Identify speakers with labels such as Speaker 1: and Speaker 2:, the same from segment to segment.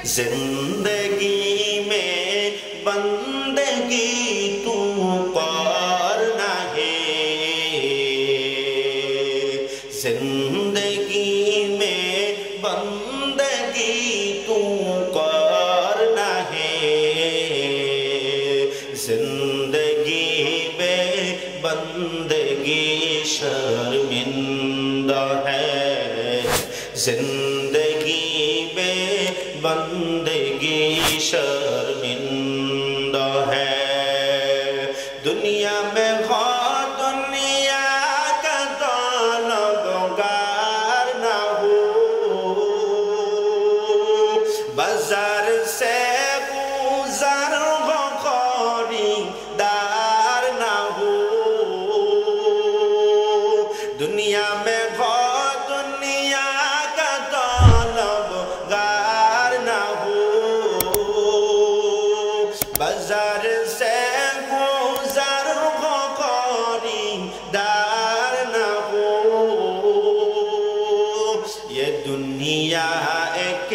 Speaker 1: जिंदगी में बंदगी तू करना है, जिंदगी में बंदगी तू करना है, जिंदगी में बंदगी शर्मिंदा है, जिंदगी में बंदगी शर्मिंदा है। दुनिया में हो दुनिया का तलबगार ना हो, बाजार से गुजर हो खरीदार ना हो, दुनिया में हो दुनिया का तलबगार ना हो, बाजार से गुजर हो खरीदार ना हो। ये दुनिया एक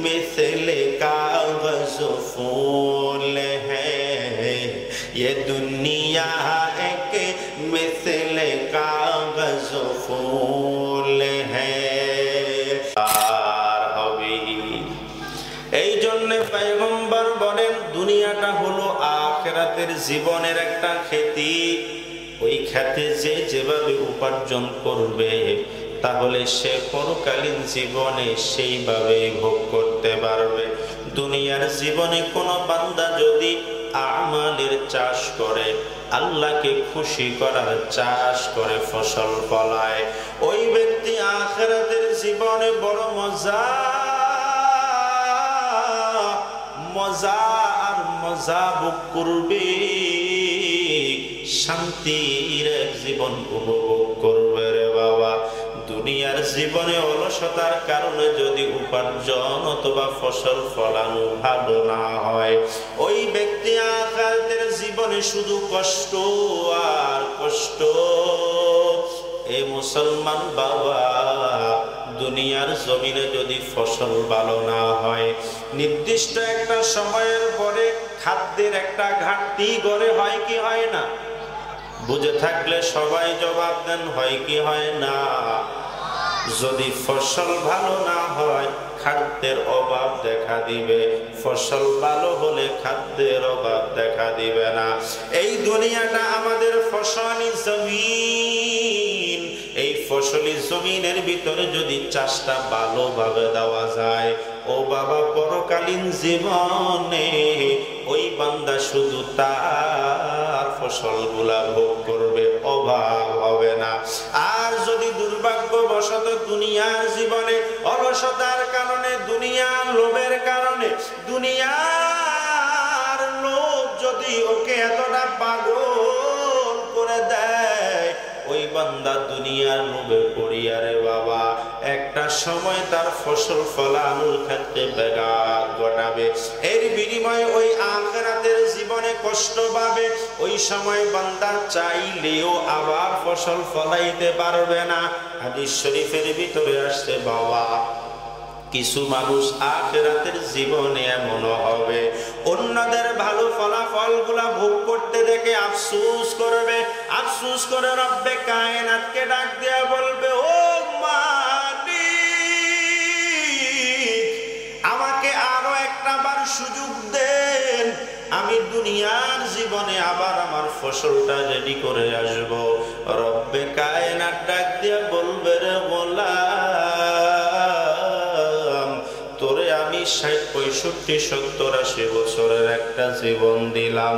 Speaker 1: मिसल कागज़ फूल है, ये दुनिया एक मिसल कागज़ फूल है। এই জন্য পয়গম্বর বলেন দুনিয়াটা হলো আখিরাতের জীবনের একটা খেতি, ওই খেতে যে যেভাবে উপার্জন করবে তাহলে সে পরকালীন জীবনে সেইভাবে ভোগ করতে পারবে। দুনিয়ার জীবনে কোনো বান্দা যদি আমালের চাষ করে, আল্লাহকে খুশি করার চাষ করে, ফসল ফলায়, ওই ব্যক্তি আখিরাতের জীবনে বড় মজা আর মজা ভোগ করবে, শান্তির এক জীবন উপভোগ করবে রে বাবা। দুনিয়ার জীবনে অলসতার কারণে যদি উপার্জন অথবা ফসল ফলানো ভালো না হয়, ওই ব্যক্তি আখিরাতের জীবনে শুধু কষ্ট আর কষ্ট। এ মুসলমান বাবা, দুনিয়ার জমিনে যদি ফসল ভালো না হয়, নির্দিষ্ট একটা সময়ের পরে খাদ্যের একটা ঘাটতি গড়ে, হয় কি হয় না? বুঝে থাকলে সবাই জবাব দেন, হয় কি হয় না? যদি ফসল ভালো না হয় খাদ্যের অভাব দেখা দিবে, ফসল ভালো হলে খাদ্যের অভাব দেখা দিবে না। এই দুনিয়াটা আমাদের ফসলি জমিন, এই ফসলি জমিনের ভিতরে যদি চাষটা ভালোভাবে দেওয়া যায়, ও বাবা, পরকালীন জীবনে ওই বান্দা শুধু তার ফসলগুলা ভোগ করবে, অভাব হবে না। আর যদি দুর্ভাগ্যবশত দুনিয়ার জীবনে অলসতার কারণে, দুনিয়ার লোভের কারণে, দুনিয়ার লোভ যদি ওকে এতটা পাগল করে দেয়, ওই বান্দা দুনিয়ার লোভে পড়িয়া রে বাবা একটা সময় তার ফসল ফলানোর ক্ষেত্রে ব্যাঘাত ঘটাবে। এর বিনিময়ে ওই আখিরাতের জীবনে কষ্ট পাবে। ওই সময় বান্দা চাইলেও আবার ফসল ফলাইতে পারবে না। হাদিস শরীফের ভিতরে আসছে বাবা, কিছু মানুষ আখিরাতের জীবনে এমন হবে, অন্যদের ভালো ফলাফল গুলা ভোগ করতে দেখে আফসোস করবে, আফসোস করে রব্বে কায়নাতকে ডাক দিয়া বলবে, ও মালিক, আমাকে আরো একটা বার সুযোগ দেন, আমি দুনিয়ার জীবনে আবার আমার ফসলটা রেডি করে আসব। রব্বে কায়নাত ডাক দিয়া বলবে, রে গোলাম, তোরে আমি 60, 65, 70, 80 বছরের একটা জীবন দিলাম,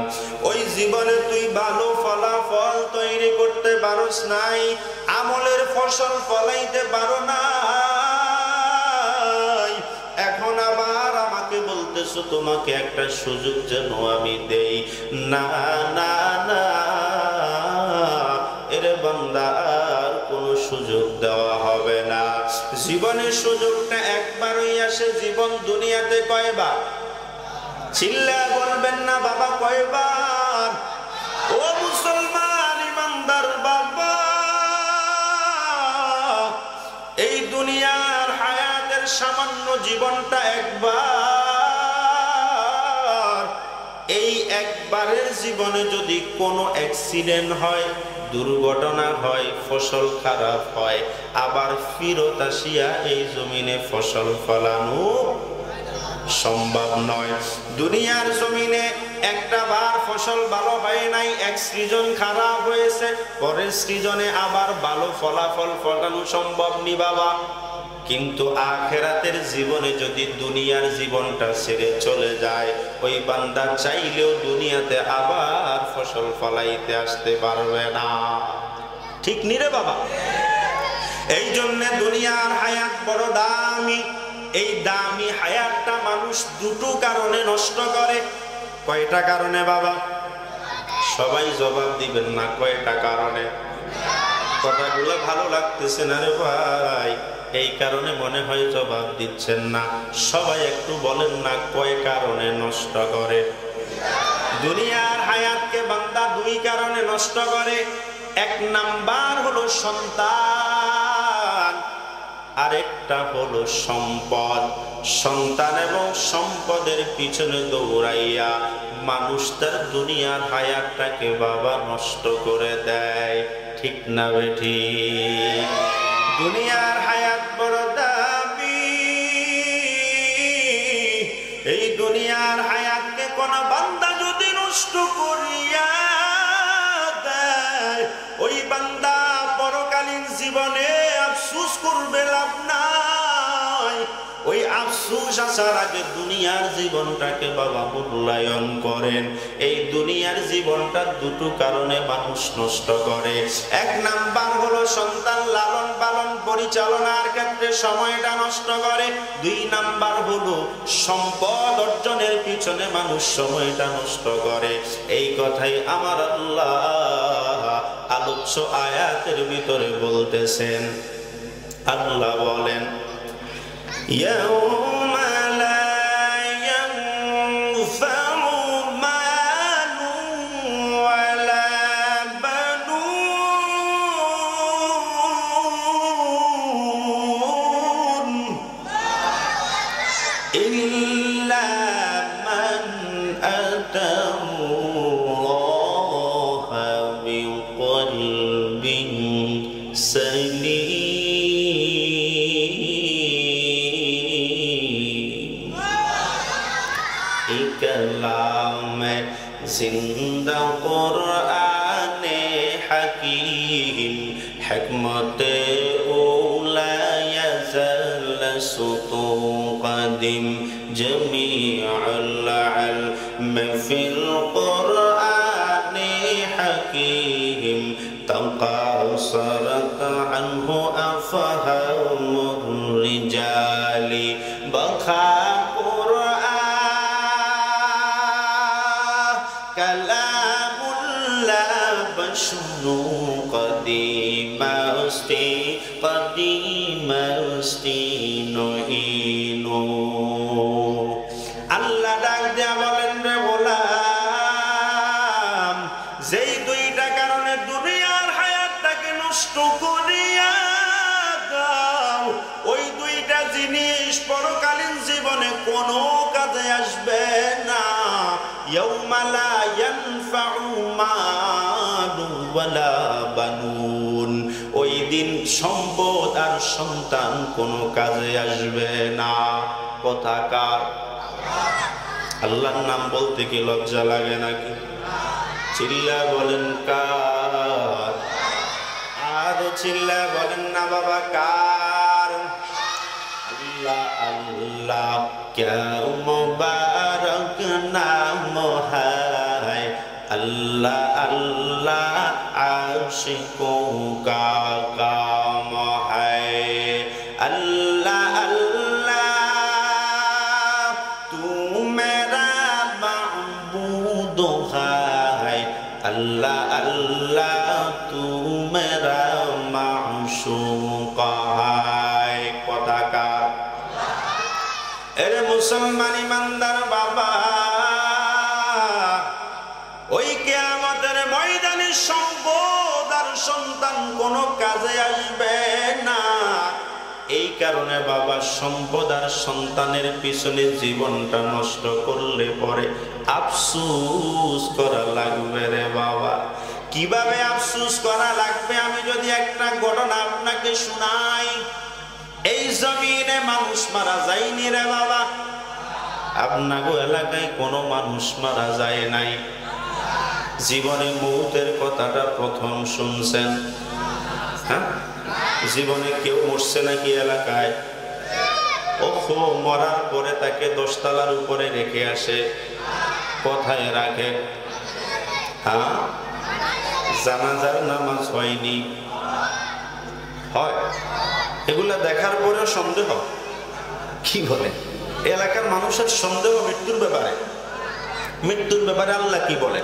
Speaker 1: ওই জীবনে তুই ভালো ফলাফল তৈরি করতে পারোস নাই, আমলের ফসল ফলাইতে পারো নাই, এখন আবার আমাকে বলতেছো তোমাকে একটা সুযোগ যেন আমি দেই। না না না, এরে বান্দা, আর কোনো সুযোগ দেওয়া হবে না। জীবনের সুযোগটা একবারই আসে। জীবন দুনিয়াতে কয়বার? চিল্লা বলবেন না বাবা, কয়বার? ও মুসলমান ইমানদার বাবা, এই দুনিয়ার হায়াতের সামান্য জীবনটা একবার একবারের জীবনে যদি কোনো অ্যাক্সিডেন্ট হয়, দুর্ঘটনা হয়, ফসল খারাপ হয়, আবার ফিরত আসিয়া এই জমিনে ফসল ফলানো সম্ভব নয়। দুনিয়ার জমিনে একটা বার ফসল ভালো হয় নাই, এক সৃজন খারাপ হয়েছে, পরের সৃজনে আবার ভালো ফলাফল ফলানো সম্ভব নি বাবা। কিন্তু আখিরাতের জীবনে যদি দুনিয়ার জীবনটা ছেড়ে চলে যায়, ওই বান্দা চাইলেও দুনিয়াতে আবার ফসল ফলাইতে আসতে পারবে না। ঠিক নি রে বাবা? এই জন্য দুনিয়ার হায়াত বড় দামি। এই দামি হায়াতটা মানুষ দুটো কারণে নষ্ট করে। কয়টা কারণে বাবা? সবাই জবাব দিবেন না। কয়টা কারণে? কথাগুলো ভালো লাগতেছে না রে ভাই, এই কারণে মনে হয় জবাব দিচ্ছেন না। সবাই একটু বলেন না কয় কারণে নষ্ট করে? দুনিয়ার হায়াতকে বান্দা দুই কারণে নষ্ট করে। এক নাম্বার হলো সন্তান, আরেকটা হলো সম্পদ। সন্তান এবং সম্পদের পিছনে দৌড়াইয়া মানুষ তার দুনিয়ার হায়াতটাকে বাবা নষ্ট করে দেয়। ঠিক না বেঠি? দুনিয়ার হায়াত বড় দামি। এই দুনিয়ার হায়াতকে কোন বান্দা যদি নষ্ট করিয়া দেয়, ওই বান্দা পরকালীন জীবনে আফসোস করবে, লাভ নাই। ওই আফসোস আসার আগে দুনিয়ার জীবনটাকে বাবা মূল্যায়ন করেন। এই দুনিয়ার জীবনটা দুটো কারণে মানুষ নষ্ট করে। এক নাম্বার হলো সন্তান লালন পালন পরিচালনার ক্ষেত্রে সময়টা নষ্ট করে। দুই নাম্বার হলো সম্পদ অর্জনের পিছনে মানুষ সময়টা নষ্ট করে। এই কথাই আমার আল্লাহ আলোচ্য আয়াতের ভিতরে বলতেছেন। আল্লাহ বলেন, يوم لا ينفع مال ولا بنون إلا من أتى الله بقلب سليم। कलाम जिंदा कुरान हकीम हिकमत औला यज़ल सुतो कदीम जमीअल इल्म फिल कुरान हकीम तक़ासरत अन्हु अफ़हामुर रिजाली बखा আল্লাহ ডাক দেয়া বলেন, রে গোলাম, যেই দুইটা কারণে দুনিয়ার হায়াতটাকে নষ্ট করিয়া দাও, ওই দুইটা জিনিস পরকালীন জীবনে কোনো কাজে আসবে না। ইয়াউমা লা ইয়ানফাউ মালুন ওয়ালা বানুন, ওই দিন সম্পদ আর সন্তান কোনো কাজে আসবে না। কথাকার আল্লাহর নাম বলতে কি লজ্জা লাগে নাকি? চিল্লা বলেন কার? আরো চিল্লা বলেন না বাবা কার? আল্লাহ আল্লাহ क्या मुबारक नाम है, अल्लाह अल्लाह आशिकों का काम है। अल्लाह अल्लाह तू मेरा माबूद है, अल्लाह अल्लाह तू मेरा माशूक है। कथा এরে মুসলমান ইমানদার বাবা, ওই কিয়ামতের ময়দানে সম্পদ আর সন্তান কোনো কাজে আসবে না। এই কারণে বাবা সম্পদ আর সন্তানের পিছনে জীবনটা নষ্ট করলে পরে আফসোস করা লাগবে রে বাবা। কিভাবে আফসোস করা লাগবে আমি যদি একটা ঘটনা আপনাকে শোনাই। এই জমিনে মানুষ মারা যায়নি রে বাবা, আপনাগো এলাকায় কোনো মানুষ মারা যায় নাই। জীবনে মৌতের কথাটা প্রথম শুনছেন? হ্যাঁ, জীবনে কেউ মরছে নাকি এলাকায়? ওহো, মরার পরে তাকে 10 তলার উপরে রেখে আসে। কোথায় রাখে? হ্যাঁ, জানাজার নামাজ হয়নি, হয়। এগুলা দেখার পরেও সন্দেহ। কি বলে এলাকার মানুষের সন্দেহ মৃত্যুর ব্যাপারে? মৃত্যুর ব্যাপারে আল্লাহ কি বলে?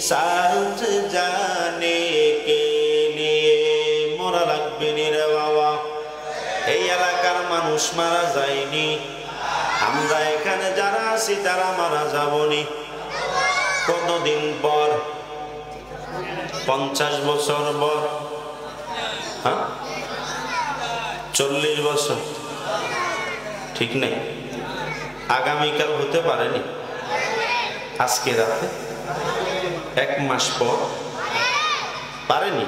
Speaker 1: साथ जाने के लिए মরা লাগবে নি রে বাবা। এই এলাকার মানুষ মারা যায়নি, আমরা এখানে যারা আছি তারা মারা যাবনি। কতদিন পর? 50 বছর পর, হ্যাঁ 40 বছর, ঠিক নেই। আগামীকাল হতে পারেনি, আজকে রাতে 1 মাস পর পারেনি।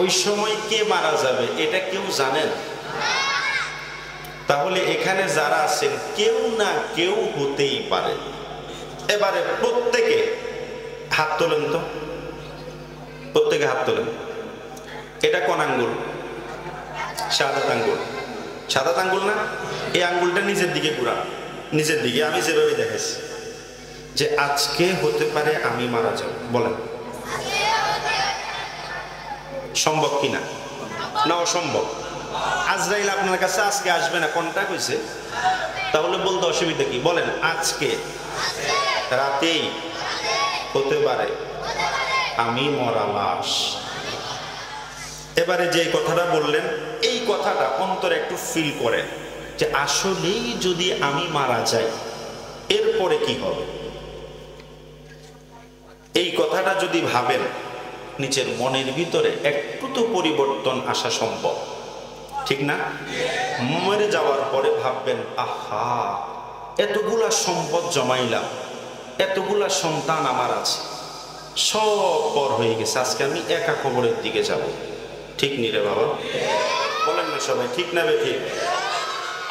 Speaker 1: ওই সময় কে মারা যাবে এটা কেউ জানেন? তাহলে এখানে যারা আছেন কেউ না কেউ হতেই পারে। এবারে প্রত্যেকে হাত তোলেন তো, প্রত্যেকে হাত তোলেন। এটা কোন আঙ্গুল? সাদা আঙ্গুল। সাদা আঙ্গুল না? এই আঙ্গুলটা নিচের দিকে ঘুরান, নিচের দিকে। আমি যেভাবে দেখাইছি যে আজকে হতে পারে আমি মারা যাব, বলেন সম্ভব কিনা? না অসম্ভব। আজরাইল আপনার কাছে আজকে আসবে না, কোনটা কইছে? তাহলে বলতে অসুবিধা কি? বলেন আজকে রাতেই হতে পারে আমি মরা লাশ। এবারে যে কথাটা বললেন এই কথাটা অন্তরে একটু ফিল করেন যে আসলেই যদি আমি মারা যাই এরপরে কি হবে। এই কথাটা যদি ভাবেন নিচের মনের ভিতরে একটু তো পরিবর্তন আসা সম্ভব, ঠিক না? মরে যাওয়ার পরে ভাববেন আহা এতগুলা সম্পদ জমাইলাম, এতগুলা সন্তান আমার আছে, সব পর হয়ে গেছে, আজকে আমি একা কবরের দিকে যাব। ঠিক নি রে বাবা? বলেন না সবাই, ঠিক না বে ঠিক?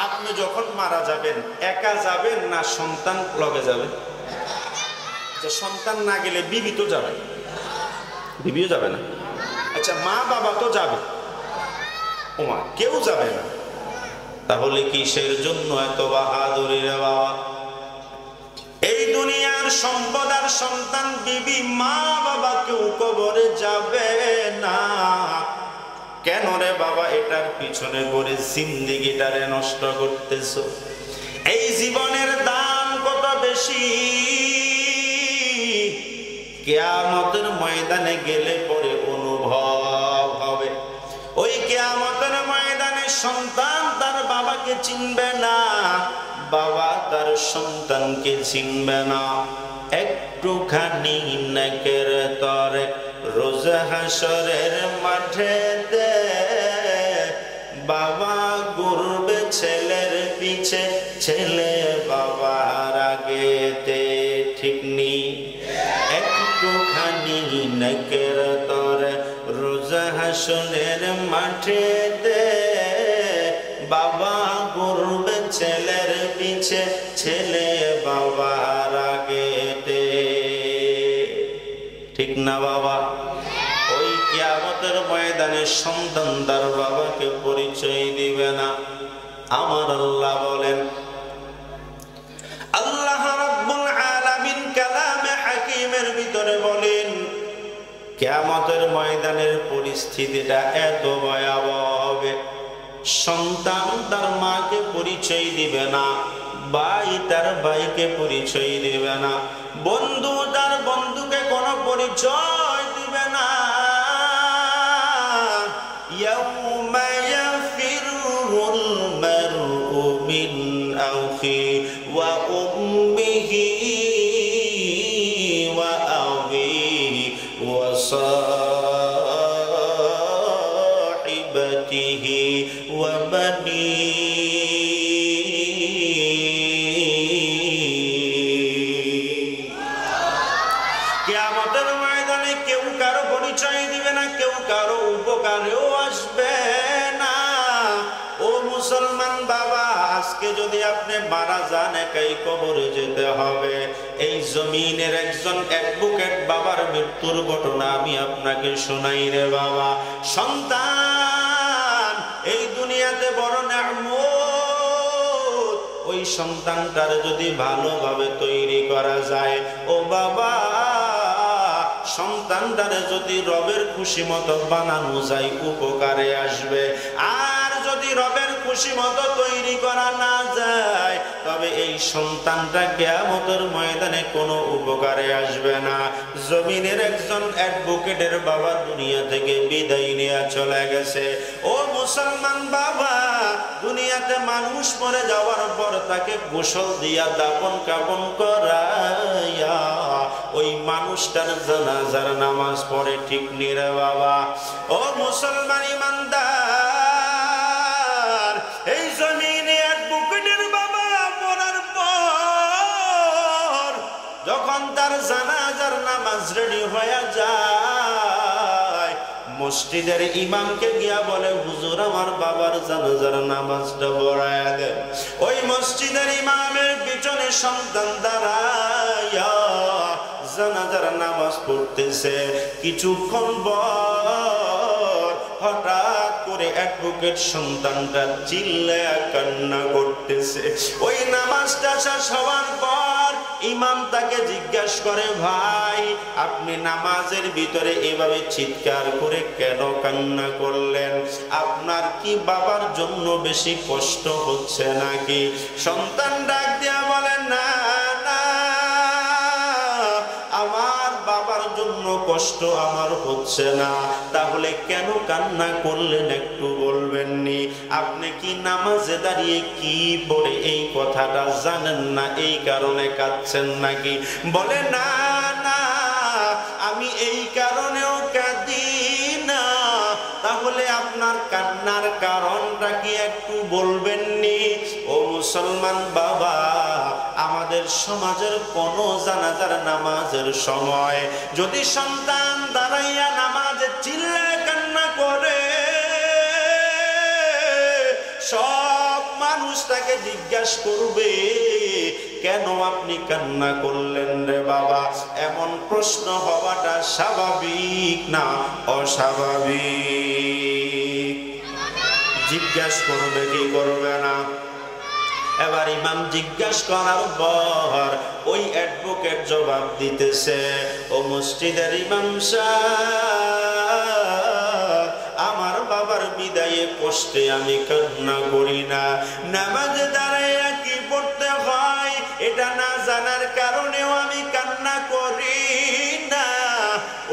Speaker 1: আপনি যখন মারা যাবেন একা যাবেন না সন্তান লগে যাবে? যে সন্তান না গেলে বিবি তো যাবে, বিবিও যাবে না। আচ্ছা মা বাবা তো যাবে, ওমা কেউ যাবে না। তাহলে কিসের জন্য এত বাহাদুরি রে বাবা? এই দুনিয়ার সম্পদ আর সন্তান বিবি মা বাবা কেউ কবরে যাবে না কেন রে বাবা? এটার পিছনে করে জিন্দেগিটারে নষ্ট করতেছ। এই জীবনের দাম কত বেশি, কিয়ামতের ময়দানে গেলে পরে অনুভব হবে। ওই কিয়ামতের ময়দানে সন্তান তার বাবাকে চিনবে না, বাবা তার সন্তানকে চিনবে না। একটুখানি নাকের তরে রোজ হাসরের মাঠে দে বাবা ঘুরবে ছেলের পিছে, ছেলে বাবার আগেতে, ঠিক নি? একটুখানি নাকের তরে রোজ হাসরের মাঠে দে বাবা ঘুরবে ছেলের পিছে, ছেলে বাবার আগেতে, ঠিক না বাবা? ওই কিয়ামতের ময়দানে সন্তান তার বাবাকে পরিচয় দিবে না। আমার আল্লাহ বলেন, আল্লাহ রাব্বুল আলামিন কালামে হাকিমের ভিতরে বলেন, কিয়ামতের ময়দানের পরিস্থিতিটা এত ভয়াবহ হবে, সন্তান তার মাকে পরিচয় দিবে না, ভাই তার ভাইকে পরিচয় দিবে না, বন্ধু তার বন্ধুকে কোনো পরিচয় দিবে না। ইয়াউমা ইয়াফিরুল মারউ মিন আখি ওয়া উম্মিহি ওয়া আবিহি ওয়া সাহিবাতিহি ওয়া বানিহি। কিয়ামতের ময়দানে কেউ কারো পরিচয় দিবে না, কেউ কারো উপকারেও আসবে না। ও মুসলমান বাবা, আজকে যদি আপনি মারা যান, একাই কবরে যেতে হবে। এই জমিনের একজন অ্যাডভোকেট বাবার মৃত্যুর ঘটনা আমি আপনাকে শোনাই রে বাবা। সন্তান এই দুনিয়াতে বড় নেয়ামত, ওই সন্তানটার যদি ভালোভাবে তৈরি করা যায়, ও বাবা সন্তানটারে যদি রবের খুশি মতো বানানো যায়, উপকারে আসবে। আর যদি রবের খুশি মতো তৈরি করা না যায়, তবে এই সন্তানটা কিয়ামতের ময়দানে কোনো উপকারে আসবে না। জমিনের একজন অ্যাডভোকেটের বাবা দুনিয়া থেকে বিদায় নিয়ে চলে গেছে। ও মুসলমান বাবা, দুনিয়াতে মানুষ মরে যাওয়ার পর তাকে গোসল দিয়া দাফন কাফন করাইয়া ওই মানুষটার জানাজার নামাজ পড়ে, ঠিক নি রে বাবা? ও মুসলমান ইমানদার, এই জমিনে অ্যাডভোকেটের বাবা মরার পর যখন তার জানাজার নামাজ রেডি হয়ে যায়, মসজিদের ইমামকে গিয়া বলে, হুজুর আমার বাবার জানাজার নামাজটা পড়ায়া দেন। ওই মসজিদের ইমামের পিছনে সন্তান দাঁড়ায়া জানাজার নামাজ পড়তেছে। কিছুক্ষণ পর হঠাৎ করে অ্যাডভোকেট সন্তানটা চিল্লায়া কান্না করতেছে। ওই নামাজটা শেষ হওয়ার পর ইমাম তাকে জিজ্ঞাসা করে, ভাই আপনি নামাজের ভিতরে এভাবে চিৎকার করে কেন কান্না করলেন? আপনার কি বাবার জন্য বেশি কষ্ট হচ্ছে নাকি? সন্তান ডাক দিয়া বলে, না না, আমার বাবার জন্য কষ্ট আমার হচ্ছে না। তাহলে কেন কান্না করলেন একটু বলবেননি? আপনি কি নামাজে দাঁড়িয়ে কি পড়ে এই কথাটা জানেন না, এই কারণে কাঁদছেন নাকি? বলে, না না, আমি এই কারণেও কাঁদি না। তাহলে আপনার কান্নার কারণটা কি একটু বলবেননি? ও মুসলমান বাবা, আমাদের সমাজের কোন জানাজার নামাজের সময় যদি সন্তান দাঁড়াইয়া নামাজে চিল্লায় কান্না করে, সব মানুষ তাকে জিজ্ঞাসা করবে, কেন আপনি কান্না করলেন রে বাবা? এমন প্রশ্ন হওয়াটা স্বাভাবিক না অস্বাভাবিক? জিজ্ঞাসা করবে কি করবে না? এবার ইমাম জিজ্ঞাসা করার পর ওই অ্যাডভোকেট জবাব দিতেছে, ও মসজিদের ইমাম সাহেব, আমার বাবার বিদায়ে কষ্টে আমি কান্না করি না। নামাজে দাঁড়াইয়া কি পড়তে হয় এটা না জানার কারণেও আমি কান্না করি না।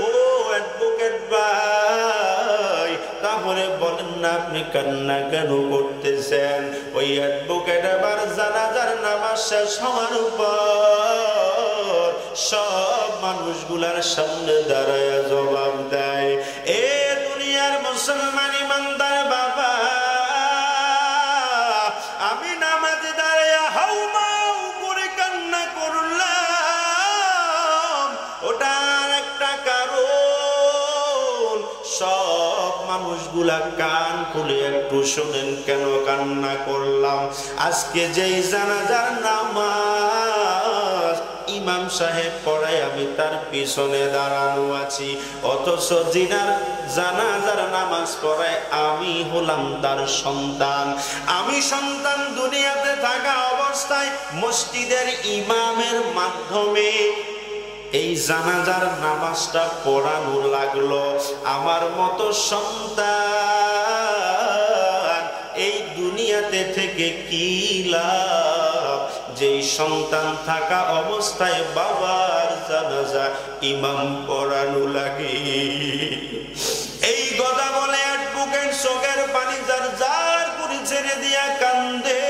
Speaker 1: ও অ্যাডভোকেট ভাই, তাহলে বলেন না আপনি কান্না কেন করতেছেন? ওই অ্যাডভোকেট আবার জানাজার নামাজ শেষ হওয়ার পর সব মানুষগুলার সামনে দাঁড়ায় জবাব দেয়, এ দুনিয়ার মুসলমান ইমানদার বাবা, আমি নামাজে দাঁড়াইয়া হাউমাউ করে কান্না করলাম, ওটার একটা কারণ। সব মানুষগুলা কান খুলে একটু শোনেন কেন কান্না করলাম। আজকে যেই জানাজার নামাজ ইমাম সাহেব পড়ায় আমি তার পিছনে দাঁড়ানো আছি, অথচ জিনার জানাজার নামাজ পড়ায় আমি হলাম তার সন্তান। আমি সন্তান দুনিয়াতে থাকা অবস্থায় মসজিদের ইমামের মাধ্যমে এই জানাজার নামাজটা পড়ানো লাগলো। আমার মতো সন্তান এই দুনিয়াতে থেকে কি লাভ, যেই সন্তান থাকা অবস্থায় বাবার জানাজা ইমাম পড়ানো লাগে। এই কথা বলে অ্যাডভোকেট চোখের পানি যার যার করে ছেড়ে দিয়া কান্দে।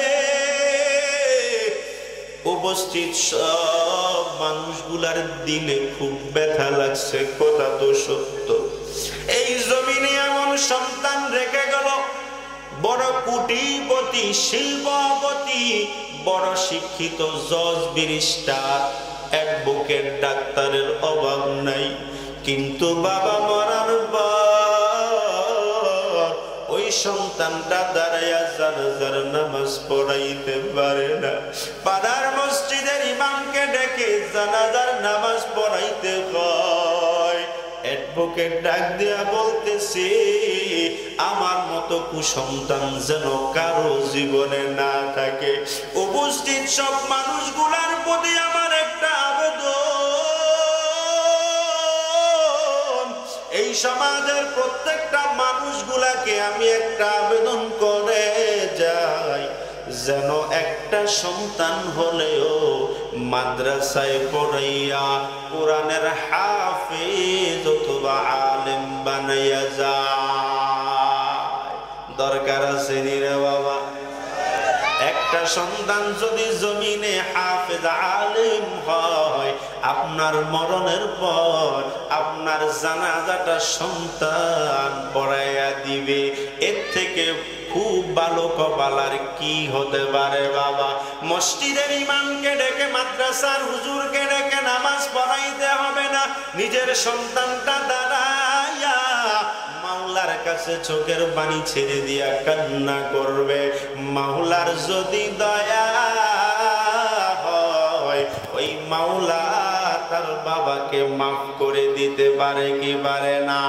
Speaker 1: উপস্থিত সব মানুষগুলার দিলে খুব ব্যথা লাগছে, কথা তো সত্য। এই জমিনে এমন সন্তান রেখে গেল, বড় কোটিপতি, শিল্পপতি, বড় শিক্ষিত, জজ, ব্যারিস্টার, অ্যাডভোকেট, ডাক্তারের অভাব নাই। কিন্তু বাবা মরার পর ওই সন্তানটা দাঁড়াইয়া জানাজার নামাজ পড়াইতে পারে না। পাড়ার মসজিদের ইমামকে ডেকে জানাজার নামাজ পড়াইতে হয়। অ্যাডভোকেট ডাক দিয়া বলতেছে, আমার মতো কুসন্তান যেন কারো জীবনে না থাকে। উপস্থিত সব মানুষগুলার প্রতি আমার একটা আবেদন, এই সমাজের প্রত্যেকটা মানুষগুলাকে আমি একটা আবেদন করে যাই, যেন একটা সন্তান হলেও মাদ্রাসায় পড়াইয়া কোরআনের হাফেজ অথবা আলেম বানাইয়া যায়। দরকার আছে নি রে বাবা? একটা সন্তান যদি জমিনে হাফেজ আলেম হয়, আপনার মরণের পর আপনার জানাজাটা সন্তান পড়াইয়া দিবে। এর থেকে খুব ভালো কপাল আর কি হতে পারে বাবা? মসজিদের ইমামকে ডেকে, মাদ্রাসার হুজুরকে ডেকে নামাজ পড়াইতে হবে না, নিজের সন্তানটা দাঁড়াইয়া মাওলার কাছে চোখের পানি ছেড়ে দিয়া কান্না করবে। মাওলার যদি দয়া হয়, ওই মাওলা তার বাবাকে মাফ করে দিতে পারে কি পারে না?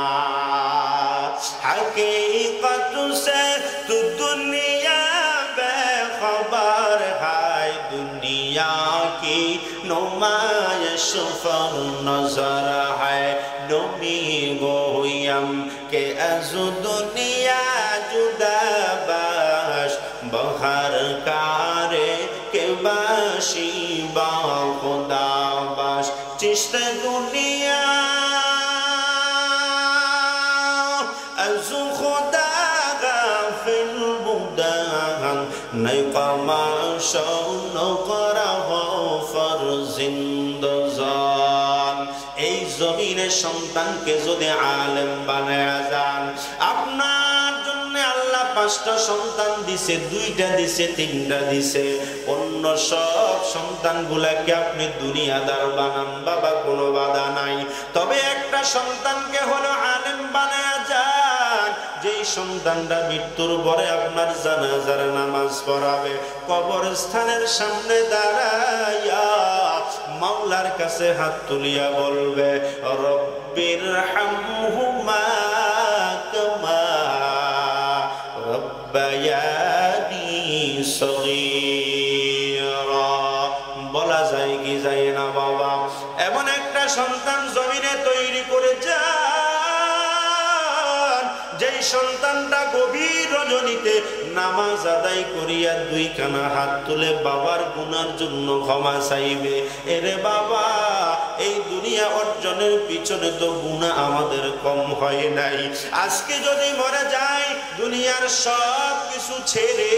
Speaker 1: हकीकत से तू दुनिया बेखबर है, दुनिया की नुमाइश पर नजर है। नबी गोयम के अज दुनिया जुदा बाश, बहर कारे के बाशी बा खुदा बाश। चिश्ते दुनिया এই জমিনের সন্তানকে যদি আলেম বানায়া যান, আপনার জন্য আল্লাহ 5টা সন্তান দিছে, 2টা দিছে, 3টা দিছে, অন্য সব সন্তানগুলাকে আপনি দুনিয়াদার বানান বাবা, কোনো বাধা নাই। তবে একটা সন্তানকে হলো আলেম বানায়া যান, যেই সন্তানটা মৃত্যুর পরে আপনার জানাজার নামাজ পড়াবে, কবরস্থানের সামনে দাঁড়াইয়া মাওলার কাছে হাত তুলিয়া বলবে, রব্বির হামহুমা কামা রব্বায়ানি সগীরা। বলা যায় কি যায় না বাবা? এমন একটা সন্তান জমিনে তৈরি করে যান, যেই সন্তানটা গভীর রজনীতে নামাজ আদায় করিয়া 2 কানা হাত তুলে বাবার গুনার জন্য ক্ষমা চাইবে। এরে বাবা, এই দুনিয়া অর্জনের পিছনে তো গুনাহ আমাদের কম হয় নাই। আজকে যদি মরে যায়, দুনিয়ার সব কিছু ছেড়ে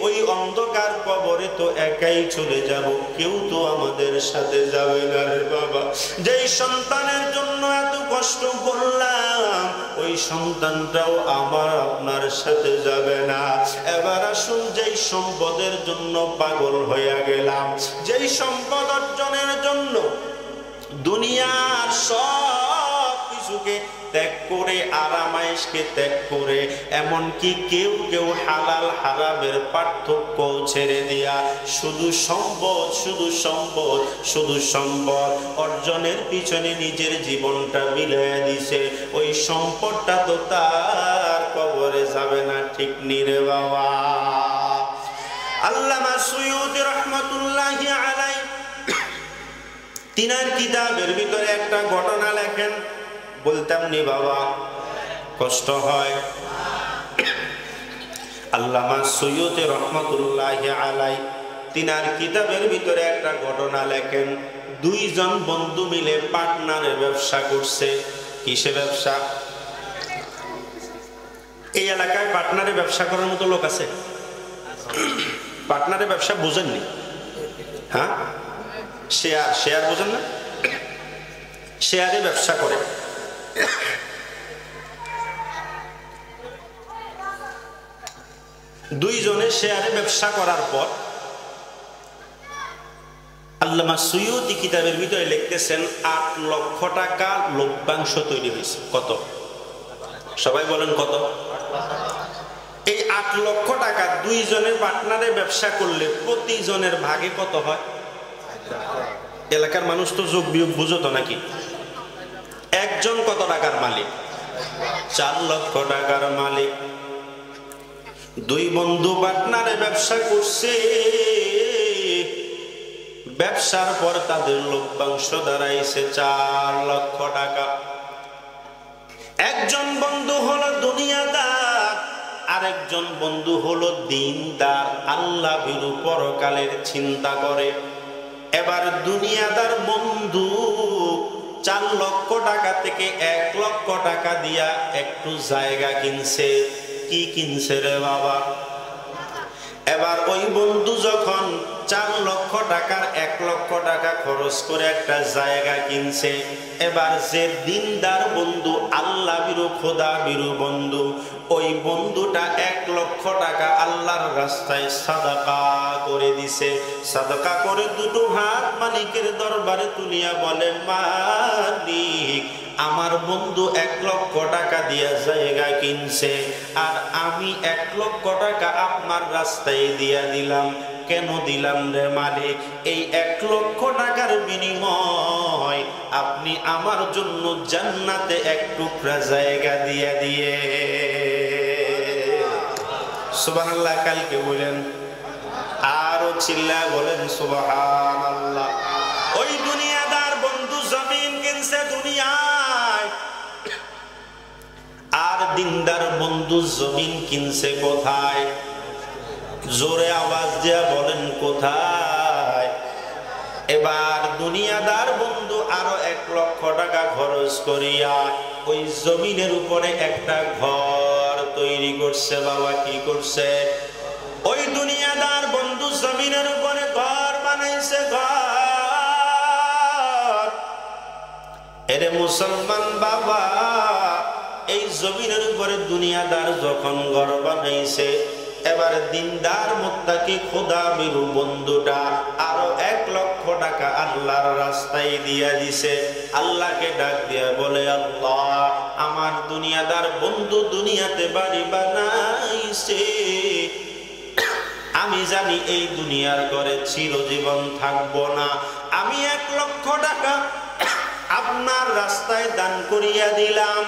Speaker 1: ওই অন্ধকার কবরে তো একাই চলে যাব, কেউ তো আমাদের সাথে যাবে না রে বাবা। যেই সন্তানের জন্য এত কষ্ট করলাম, ওই সন্তানটাও আমার আপনার সাথে যাবে না। এবার আসুন, যেই সম্পদের জন্য পাগল হয়ে গেলাম, যেই সম্পদ অর্জনের জন্য দুনিয়ার সব কিছুকে ত্যাগ করে, আরামায়েশকে ত্যাগ করে, এমনকি কেউ কেউ হালাল হারামের পার্থক্য ছেড়ে দিয়া শুধু সম্পদ অর্জনের পিছনে নিজের জীবনটা বিলাইয়া দিছে। ওই সম্পদটা তো তার কবরে যাবে না, ঠিক নি রে বাবা? আল্লামা সুয়ুতী রাহমাতুল্লাহি আলাইহি তিনার কিতাবের ভিতরে একটা ঘটনা লেখেন, বলতাম নি বাবা, কষ্ট হয়। আল্লামা সুয়ুতী রাহমাতুল্লাহি আলাইহি তিনার কিতাবের ভিতরে একটা ঘটনা লেখেন। দুইজন বন্ধু মিলে পার্টনারে ব্যবসা করছে। কিসে ব্যবসা? এই এলাকায় পার্টনারে ব্যবসা করার মতো লোক আছে? পার্টনারে ব্যবসা বুঝেননি? হ্যাঁ, শেয়ার বোঝেন না? শেয়ারে ব্যবসা করে। দুইজনে শেয়ারে ব্যবসা করার পর আল্লামা সুয়ুতী কিতাবের ভিতরে লিখতেছেন ৮ লক্ষ টাকা লভ্যাংশ তৈরি হয়েছে। কত? সবাই বলেন কত? এই ৮ লক্ষ টাকা দুইজনের পার্টনারে ব্যবসা করলে প্রতিজনের ভাগে কত হয়? এলাকার মানুষ তো যোগ বিয়োগ বুঝো তো নাকি? একজন কত টাকার মালিক? ৪ লক্ষ টাকার মালিক। দুই বন্ধু পার্টনারে ব্যবসা করছে। ব্যবসার পর তাদের লভ্যাংশ দাঁড়াইছে ৪ লক্ষ টাকা। একজন বন্ধু হলো দুনিয়াদার, আরেকজন বন্ধু হলো দিনদার, আল্লাহ ভীরু, পরকালের চিন্তা করে। এবার দুনিয়াদার বন্ধু ৪ লক্ষ টাকা থেকে ১ লক্ষ টাকা দিয়া একটু জায়গা কিনছে। কি কিনছে রে বাবা? এবার ওই বন্ধু যখন ৪ লক্ষ টাকার ১ লক্ষ টাকা খরচ করে একটা জায়গা কিনছে, এবার যে দিনদার বন্ধু, আল্লাহ ভীরু, খোদা ভীরু বন্ধু, ওই বন্ধুটা ১ লক্ষ টাকা আল্লাহর রাস্তায় সাদাকা করে দিছে। সাদাকা করে দুটো হাত মালিকের দরবারে তুলিয়া বলে, মালিক, আমার বন্ধু ১ লক্ষ টাকা দিয়া জায়গা কিনছে, আর আমি ১ লক্ষ টাকা আপনার রাস্তায় দিয়া দিলাম। কেন দিলাম রে মালিক? এই ১ লক্ষ টাকার বিনিময় আপনি আমার জন্য জান্নাতে ১ টুকরা জায়গা দিয়া দিয়ে। সুবহানাল্লাহ। কালকে বলেন, আরো চিল্লায় বলেন সুবহানাল্লাহ। ওই দুনিয়াদার বন্ধু জমিন কিনছে দুনিয়ায়, আর দিনদার বন্ধু জমিন কিনছে কোথায়? জোরে আওয়াজ দিয়া বলেন কোথায়? এবার দুনিয়াদার বন্ধু আরো ১ লক্ষ টাকা খরচ করিয়া ওই জমিনের উপরে একটা ঘর তৈরি করছে। বাবা, কি করছে? ওই দুনিয়াদার বন্ধু জমিনের উপরে ঘর বানাইছে। ঘর। এরে মুসলমান বাবা, এই জমিনের উপরে দুনিয়াদার যখন ঘর বানাইছে, এবার দিনদার মুত্তাকি খোদা ভীরু বন্ধুটা আরো ১ লক্ষ টাকা আল্লাহর রাস্তায় দিয়া দিছে। আল্লাহকে ডাক দিয়া বলে, আল্লাহ, আমার দুনিয়াদার বন্ধু দুনিয়াতে বাড়ি বানাইছে, আমি জানি এই দুনিয়ার ঘরে চিরজীবন থাকবো না। আমি ১ লক্ষ টাকা আপনার রাস্তায় দান করিয়া দিলাম।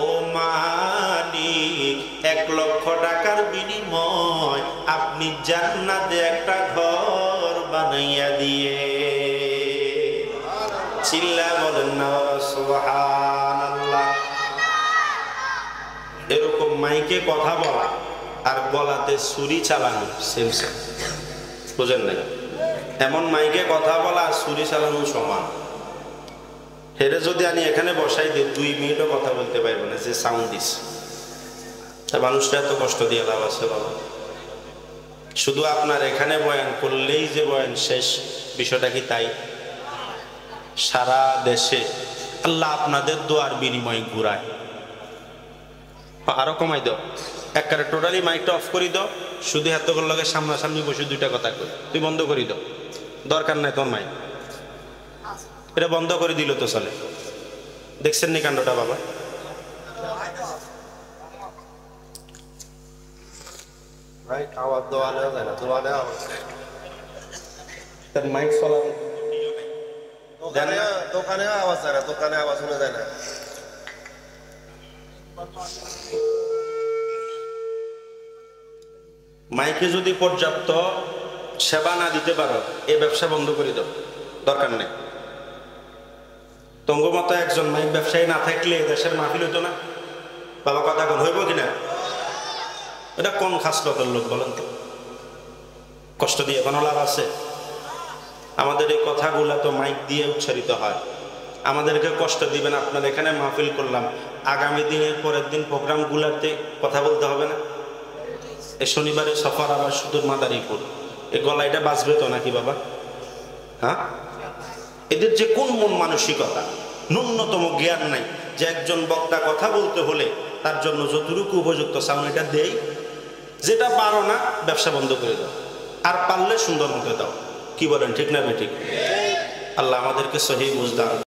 Speaker 1: ও মালিক, ১ লক্ষ টাকার বিনিময় আপনি জান্নাতে একটা ঘর বানাইয়া দিয়ে। চিল্লা বলেন না সুবহানাল্লাহ। এরকম মাইকে কথা বলা আর গলাতে ছুরি চালানো সেম সেম, বুঝেন নাই? এমন মাইকে কথা বলা আর ছুরি চালানো সমান। হেরে যদি আমি এখানে বসাই দিই 2 মিনিটও কথা বলতে পারবো না, যে সাউন্ড দিস। মানুষটা এত কষ্ট দিয়ে লাভ আছে বাবা? শুধু আপনার এখানে বয়ান করলেই যে বয়ান শেষ, বিষয়টা কি তাই? সারা দেশে আল্লাহ আপনাদের দোয়ার বিনিময়ে ঘুরায়। আরো কমাই দাও, একবারে টোটালি মাইকটা অফ করে দাও, শুধু এতগুলোর লগে সামনাসামনি বসে 2টা কথা কই, তুই বন্ধ করে দাও, দরকার নাই তোর মাইক। এটা বন্ধ করে দিল তো চলে। দেখছেন নি কাণ্ডটা বাবা?
Speaker 2: ভাই খাওয়ার দোকানে যায় না, দোকানে আওয়াজ,
Speaker 1: তার মাইক চলার
Speaker 2: দোকানে দোকানে আওয়াজ যায় না, দোকানে আওয়াজ শোনা যায় না।
Speaker 1: মাইকে যদি পর্যাপ্ত সেবা না দিতে পারো, এই ব্যবসা বন্ধ করে দাও, দরকার নেই। তঙ্গ মতো একজন মাইক ব্যবসায়ী না থাকলে দেশের মাহফিল হইতো না। বাবা কথা কোন হইব কিনা? এটা কোন খাসলতের লোক বলেন তো? কষ্ট দিয়ে কোনো লাভ আছে? আমাদের এই কথাগুলা তো মাইক দিয়ে উচ্চারিত হয়। আমাদেরকে কষ্ট দিবেন, আপনার এখানে মাহফিল করলাম, আগামী দিনের পরের দিন প্রোগ্রামগুলাতে কথা বলতে হবে না? এই শনিবারে সফর আবার শুধু মাদারীপুর, এই গলা এটা বাঁচবে তো নাকি বাবা? হ্যাঁ, এদের যে কোন মন মানসিকতা, ন্যূনতম জ্ঞান নাই যে একজন বক্তা কথা বলতে হলে তার জন্য যতটুকু উপযুক্ত সাউন্ড এটা দেই, যেটা পারো না ব্যবসা বন্ধ করে দাও, আর পারলে সুন্দর মতো দাও। কি বলেন, ঠিক না বেঠিক? আল্লাহ আমাদেরকে সহি বুঝ দান